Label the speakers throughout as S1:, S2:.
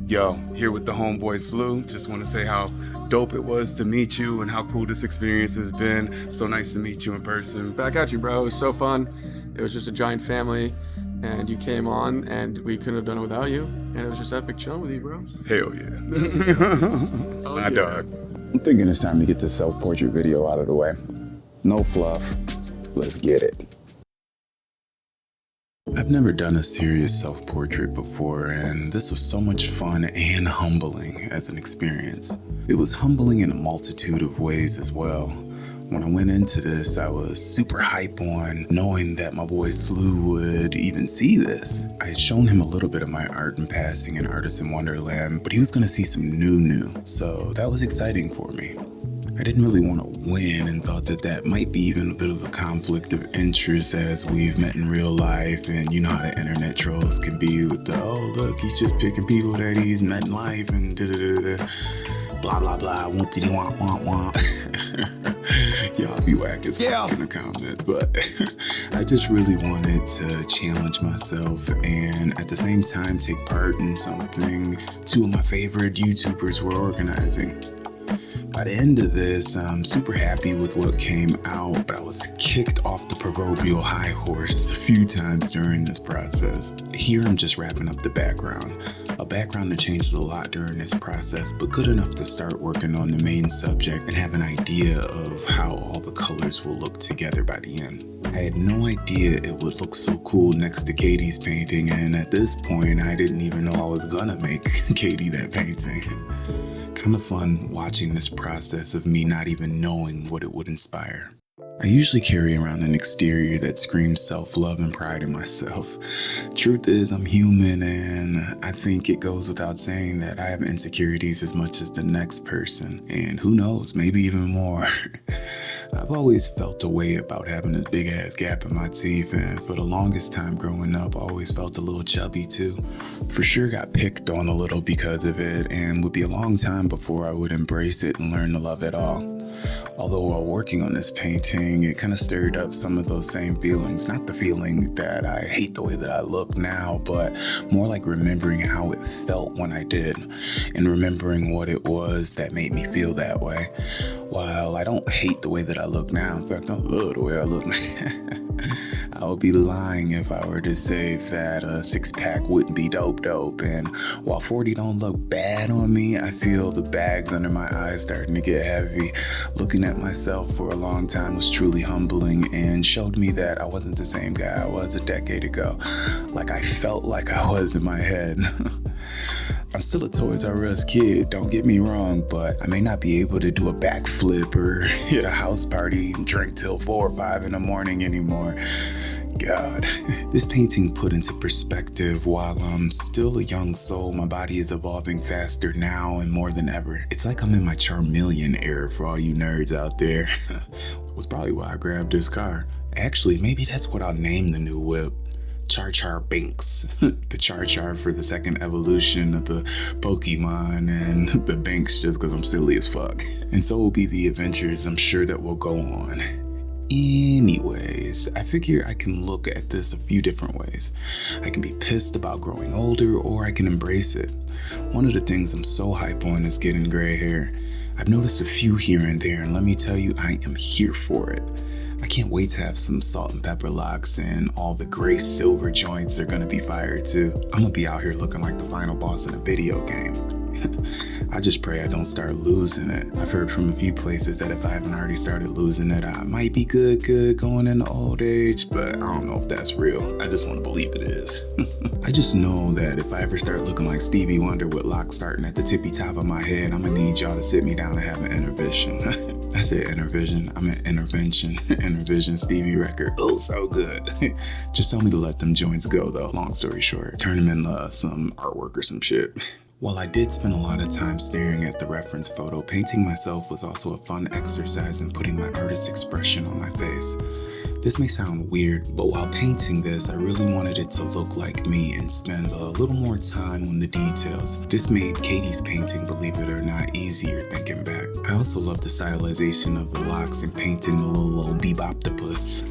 S1: Yo, here with the homeboy Slew. Just want to say how dope it was to meet you and how cool this experience has been. So nice to meet you in person.
S2: Back at you, bro. It was so fun. It was just a giant family, and you came on, and we couldn't have done it without you. And it was just epic chilling with you, bro.
S1: Hell yeah.
S2: Oh,
S1: My
S2: yeah.
S1: dog.
S3: I'm thinking it's time to get this self-portrait video out of the way. No fluff. Let's get it.
S4: I've never done a serious self-portrait before, and this was so much fun and humbling as an experience. It was humbling in a multitude of ways as well. When I went into this, I was super hype on knowing that my boy Slew would even see this. I had shown him a little bit of my art in passing in Artists in Wonderland, but he was going to see some new, so that was exciting for me. I didn't really want to win and thought that might be even a bit of a conflict of interest as we've met in real life, and you know how the internet trolls can be with the, oh look, he's just picking people that he's met in life and da-da-da-da, blah blah blah, whoopity womp womp womp. Y'all be whack as fuck in the comments, but I just really wanted to challenge myself and at the same time take part in something two of my favorite YouTubers were organizing. By the end of this, I'm super happy with what came out, but I was kicked off the proverbial high horse a few times during this process. Here I'm just wrapping up the background. A background that changed a lot during this process, but good enough to start working on the main subject and have an idea of how all the colors will look together by the end. I had no idea it would look so cool next to Katie's painting, and at this point I didn't even know I was gonna make Katie that painting. Kind of fun watching this process of me not even knowing what it would inspire. I usually carry around an exterior that screams self-love and pride in myself. Truth is, I'm human, and I think it goes without saying that I have insecurities as much as the next person, and who knows, maybe even more. I've always felt a way about having this big ass gap in my teeth, and for the longest time growing up, I always felt a little chubby too. For sure got picked on a little because of it, and would be a long time before I would embrace it and learn to love it all. Although while working on this painting, it kind of stirred up some of those same feelings. Not the feeling that I hate the way that I look now, but more like remembering how it felt when I did, and remembering what it was that made me feel that way. While I don't hate the way that I look now, in fact, I love the way I look now. I would be lying if I were to say that a six-pack wouldn't be dope, and while 40 don't look bad on me, I feel the bags under my eyes starting to get heavy. Looking at myself for a long time was truly humbling and showed me that I wasn't the same guy I was a decade ago, like I felt like I was in my head. I'm still a Toys R Us kid, don't get me wrong, but I may not be able to do a backflip or hit a house party and drink till 4 or 5 in the morning anymore. God, this painting put into perspective, while I'm still a young soul, my body is evolving faster now and more than ever. It's like I'm in my Charmeleon era for all you nerds out there. Was probably why I grabbed this car. Actually, maybe that's what I'll name the new whip. Char Binks. The Char for the second evolution of the Pokemon, and the Binks just because I'm silly as fuck. And so will be the adventures I'm sure that will go on. Anyways, I figure I can look at this a few different ways. I can be pissed about growing older, or I can embrace it. One of the things I'm so hype on is getting gray hair. I've noticed a few here and there, and let me tell you, I am here for it. I can't wait to have some salt and pepper locks, and all the gray silver joints are gonna be fire too. I'm gonna be out here looking like the final boss in a video game. I just pray I don't start losing it. I've heard from a few places that if I haven't already started losing it, I might be good going into old age, but I don't know if that's real. I just want to believe it is. I just know that if I ever start looking like Stevie Wonder with locks starting at the tippy top of my head, I'm gonna need y'all to sit me down and have an intervention. I said intervision, I meant intervention. Intervision Stevie record. Oh, so good. Just tell me to let them joints go though, long story short. Turn them into some artwork or some shit. While I did spend a lot of time staring at the reference photo, painting myself was also a fun exercise in putting my artist's expression on my face. This may sound weird, but while painting this, I really wanted it to look like me and spend a little more time on the details. This made Katie's painting, believe it or not, easier thinking back. I also love the stylization of the locks and painting the little Beboptopus.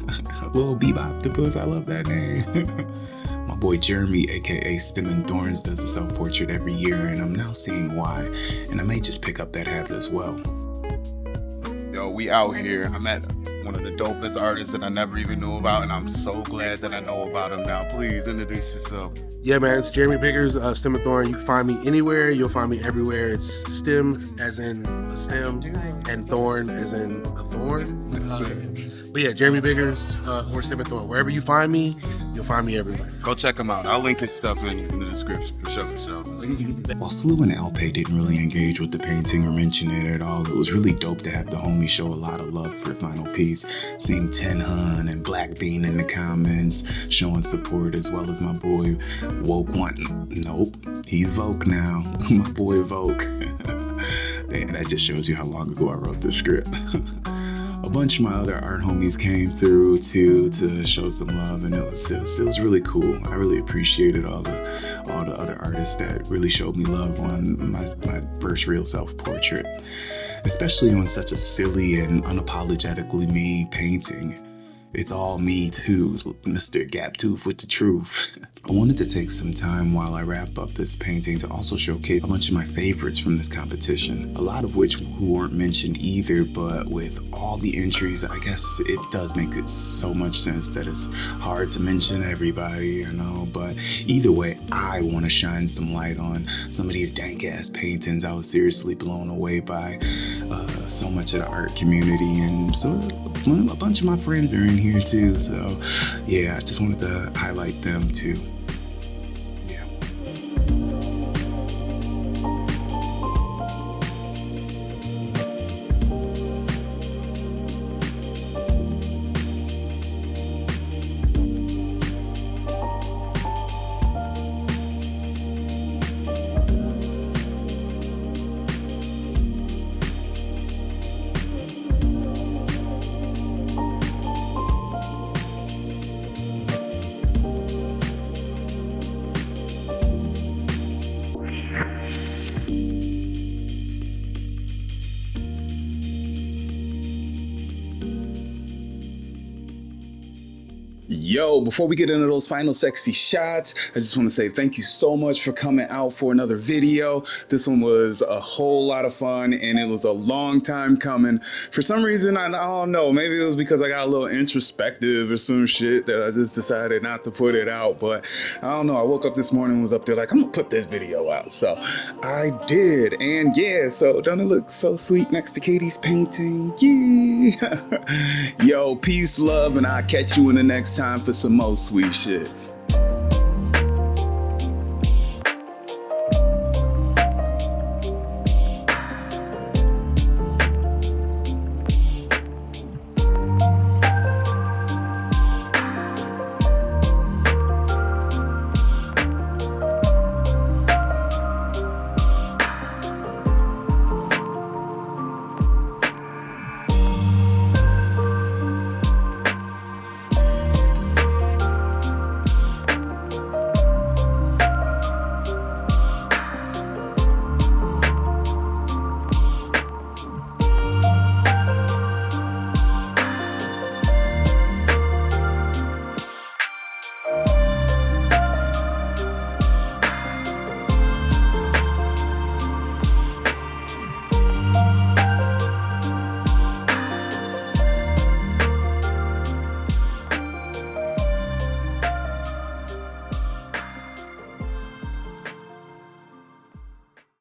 S4: Little Beboptopus, I love that name. My boy Jeremy, aka Stem and Thorns, does a self-portrait every year, and I'm now seeing why, and I may just pick up that habit as well.
S1: Yo, we out here. I met one of the dopest artists that I never even knew about, and I'm so glad that I know about him now. Please introduce yourself.
S5: Yeah, man, it's Jeremy Biggers, Stem and Thorn. You can find me anywhere. You'll find me everywhere. It's Stem as in a stem and Thorn as in a thorn. But yeah, Jeremy Biggers or Stem and Thorn. Wherever you find me, you'll find me everywhere.
S1: Go check him out. I'll link his stuff in the description for sure.
S4: While Slew and Alpay didn't really engage with the painting or mention it at all, it was really dope to have the homie show a lot of love for the final piece. Seeing Ten Hun and Black Bean in the comments showing support, as well as my boy Woke Nope, he's Voke now. My boy Voke. That just shows you how long ago I wrote this script. A bunch of my other art homies came through to show some love, and it was really cool. I really appreciated all the other artists that really showed me love on my first real self-portrait, especially on such a silly and unapologetically me painting. It's all me too, Mr. Gaptooth with the truth. I wanted to take some time while I wrap up this painting to also showcase a bunch of my favorites from this competition, a lot of which who weren't mentioned either, but with all the entries, I guess it does make it so much sense that it's hard to mention everybody, you know, but either way, I want to shine some light on some of these dank ass paintings. I was seriously blown away by so much of the art community, and so a bunch of my friends are in here too, so yeah, I just wanted to highlight them too. Yeah. Yo, before we get into those final sexy shots, I just want to say thank you so much for coming out for another video. This one was a whole lot of fun, and it was a long time coming. For some reason, I don't know, maybe it was because I got a little introspective or some shit that I just decided not to put it out, but I don't know, I woke up this morning and was up there like, I'm gonna put this video out, so I did, and yeah, so don't it look so sweet next to Katie's painting? Yeah. Yo, peace, love, and I'll catch you in the next time for some more sweet shit.